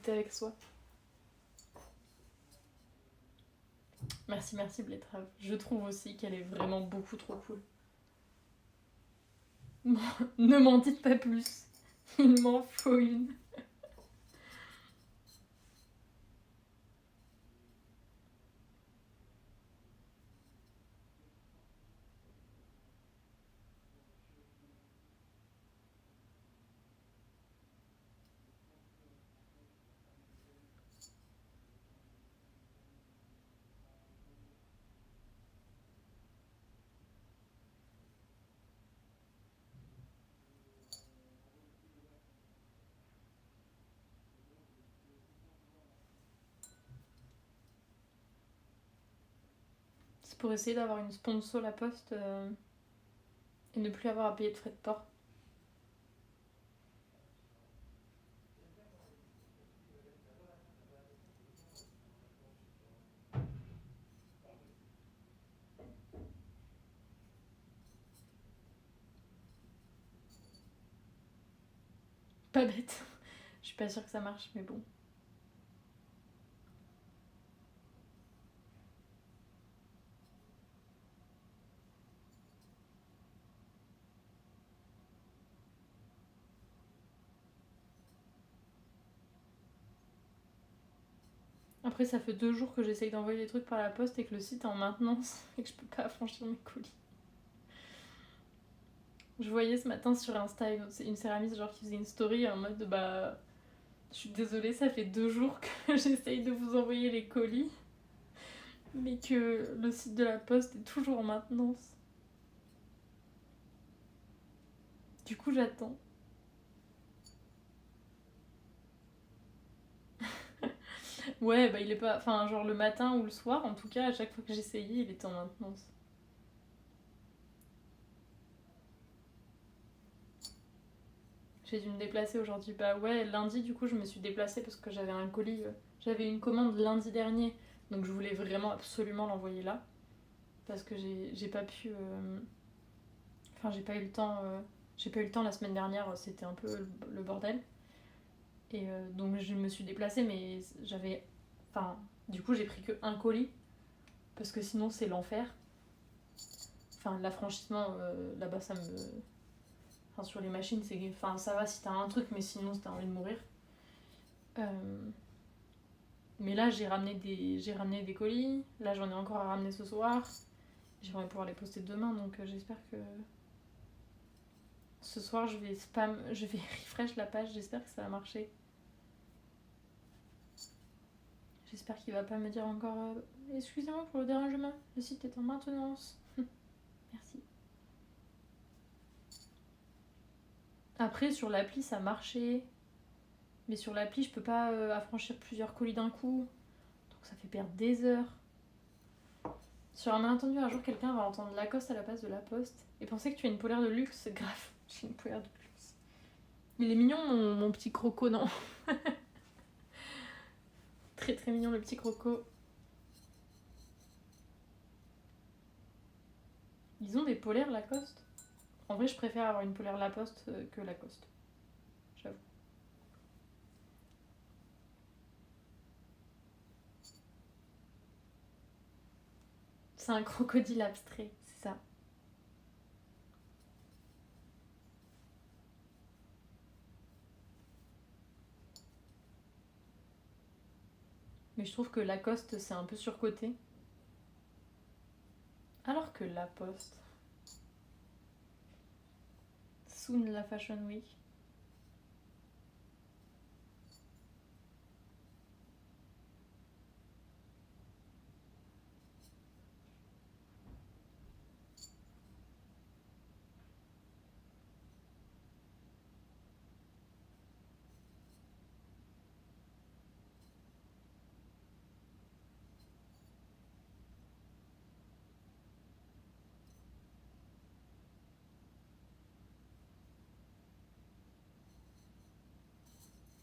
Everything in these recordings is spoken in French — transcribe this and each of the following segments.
porter avec soi. Merci, merci Blettrave. Je trouve aussi qu'elle est vraiment beaucoup trop cool. Ne m'en dites pas plus. Il m'en faut une. C'est pour essayer d'avoir une sponsor La Poste et ne plus avoir à payer de frais de port. Pas bête. Je suis pas sûre que ça marche, mais bon. Après, ça fait 2 jours que j'essaye d'envoyer des trucs par la poste et que le site est en maintenance et que je peux pas affranchir mes colis. Je voyais ce matin sur Insta une céramiste genre qui faisait une story en mode bah je suis désolée, ça fait 2 jours que j'essaye de vous envoyer les colis, mais que le site de la poste est toujours en maintenance. Du coup, j'attends. Ouais, bah il est pas. Enfin, genre le matin ou le soir, en tout cas, à chaque fois que j'essayais, il était en maintenance. J'ai dû me déplacer aujourd'hui. Bah ouais, lundi, du coup, je me suis déplacée parce que j'avais un colis. J'avais une commande lundi dernier, donc je voulais vraiment absolument l'envoyer là. Parce que j'ai pas pu. Enfin, j'ai pas eu le temps. J'ai pas eu le temps la semaine dernière, c'était un peu le bordel. Et donc je me suis déplacée, mais j'avais. Enfin, du coup, j'ai pris que un colis, parce que sinon, c'est l'enfer. Enfin, l'affranchissement là-bas, ça me. Enfin, sur les machines, c'est. Enfin, ça va si t'as un truc, mais sinon, t'as envie de mourir. Euh, Mais là, j'ai ramené des colis. Là, j'en ai encore à ramener ce soir. J'aimerais pouvoir les poster demain, donc j'espère que ce soir, je vais refresh la page. J'espère que ça va marcher. J'espère qu'il va pas me dire encore excusez-moi pour le dérangement, le site est en maintenance. Merci. Après, sur l'appli, ça marchait. Mais sur l'appli, je peux pas affranchir plusieurs colis d'un coup. Donc ça fait perdre des heures. Sur un malentendu, un jour, quelqu'un va entendre Lacoste à la place de La Poste et penser que tu as une polaire de luxe. Grave, j'ai une polaire de luxe. Il est mignon, mon petit croco, non? Très très mignon, le petit croco. Ils ont des polaires Lacoste. En vrai, je préfère avoir une polaire Lacoste que Lacoste. J'avoue. C'est un crocodile abstrait, c'est ça. Mais je trouve que Lacoste, c'est un peu surcoté. Alors que La Poste. Soon la Fashion Week.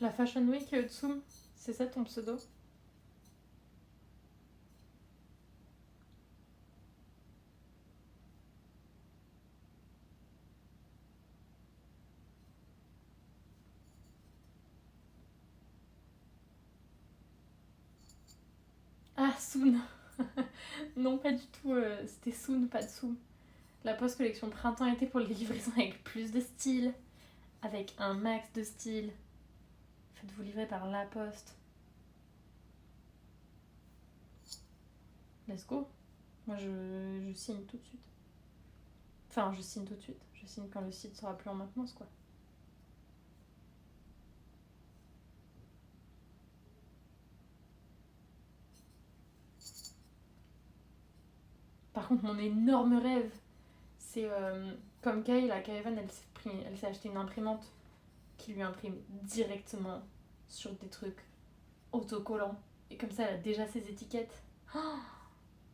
La Fashion Week, Tsum, c'est ça ton pseudo? Ah, Soon. Non, pas du tout. C'était Soon, pas de Soon. La Post collection printemps-été pour les livraisons avec plus de style. Avec un max de style. Faites-vous livrer par La Poste. Let's go. Moi, je signe tout de suite. Enfin, je signe tout de suite. Je signe quand le site sera plus en maintenance, quoi. Par contre, mon énorme rêve, c'est comme Kay, la Kayvan, elle s'est acheté une imprimante qui lui imprime directement sur des trucs autocollants. Et comme ça, elle a déjà ses étiquettes. Oh,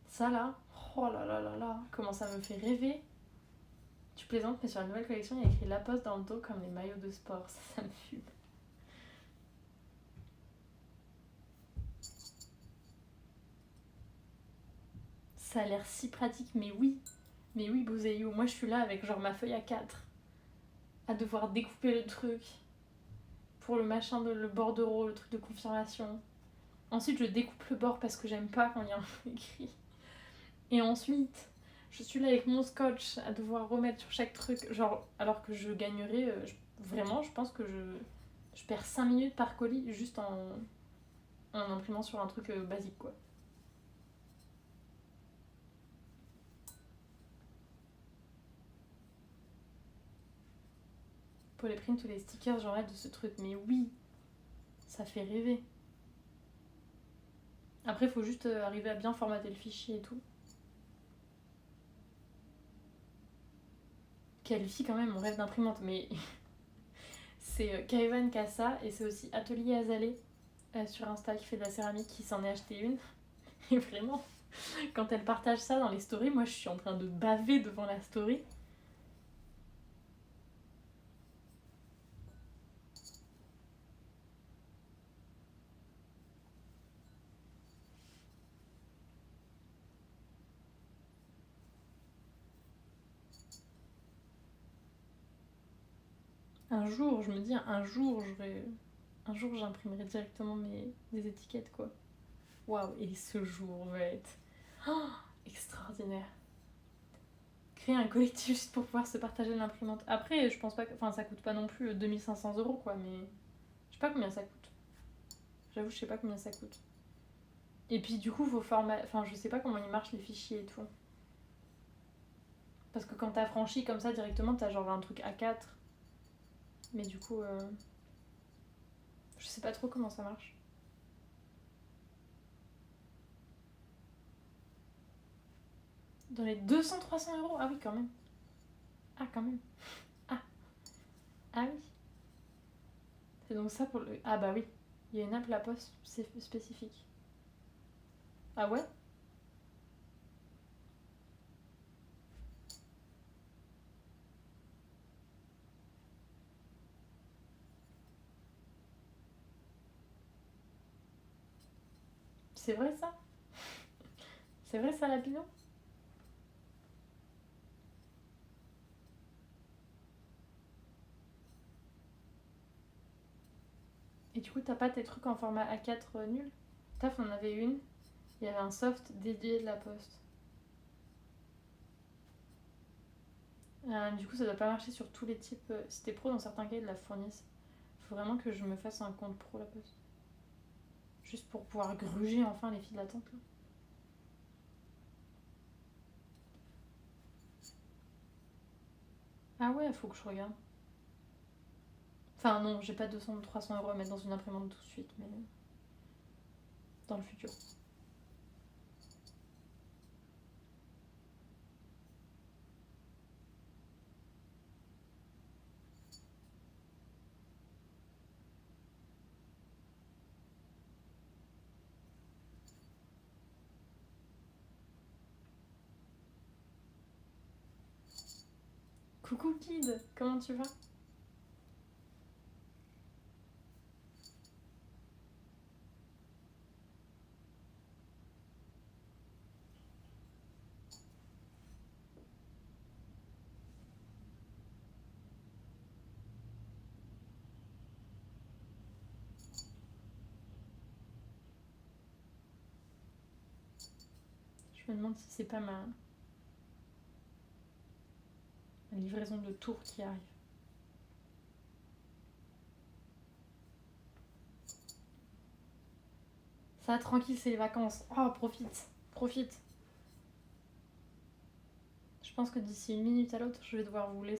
ça là, oh là là là là, comment ça me fait rêver. Tu plaisantes, mais sur la nouvelle collection, il y a écrit La Poste dans le dos comme les maillots de sport. Ça me fume. Ça a l'air si pratique, mais oui. Mais oui, Bouzeillou, moi je suis là avec genre ma feuille à 4 à devoir découper le truc pour le machin, le bordereau, le truc de confirmation. Ensuite, je découpe le bord parce que j'aime pas quand il y a un écrit. Et ensuite, je suis là avec mon scotch à devoir remettre sur chaque truc. Genre, alors que je gagnerais, vraiment, je pense que je perds 5 minutes par colis juste en imprimant sur un truc basique, quoi. Pour les prints ou les stickers, j'en rêve de ce truc. Mais oui, ça fait rêver. Après, il faut juste arriver à bien formater le fichier et tout. Qualifie quand même mon rêve d'imprimante, mais c'est Kaivan qui a ça, et c'est aussi Atelier Azalée sur Insta qui fait de la céramique qui s'en est acheté une. Et vraiment, quand elle partage ça dans les stories, moi je suis en train de baver devant la story. Un jour, je me dis, un jour j'imprimerai directement des étiquettes, quoi. Waouh, et ce jour va être extraordinaire. Créer un collectif juste pour pouvoir se partager l'imprimante. Après, je pense pas que. Enfin, ça coûte pas non plus 2500 € quoi, mais. Je sais pas combien ça coûte. J'avoue, je sais pas combien ça coûte. Et puis, du coup, faut format. Enfin, je sais pas comment ils marchent les fichiers et tout. Parce que quand t'as franchi comme ça directement, t'as genre un truc A4. Mais du coup, je sais pas trop comment ça marche. Dans les 200-300 €. Ah oui, quand même. Ah, quand même. Ah, ah oui. C'est donc ça pour le. Ah bah oui. Il y a une app La Poste spécifique. Ah ouais. C'est vrai ça. C'est vrai ça, Lapino. Et du coup, t'as pas tes trucs en format A4 nul. Taf, on en avait une. Il y avait un soft dédié de La Poste. Du coup, ça doit pas marcher sur tous les types. Si t'es pro, dans certains cas, ils la fournissent. Faut vraiment que je me fasse un compte pro La Poste. Juste pour pouvoir gruger enfin les files d'attente. Là. Ah ouais, faut que je regarde. Enfin, non, j'ai pas 200-300 € à mettre dans une imprimante tout de suite, mais dans le futur. Coucou Kid, comment tu vas? Je me demande si c'est pas ma livraison de Tours qui arrive. Ça, tranquille, c'est les vacances. Oh, profite, profite. Je pense que d'ici une minute à l'autre, je vais devoir vous laisser.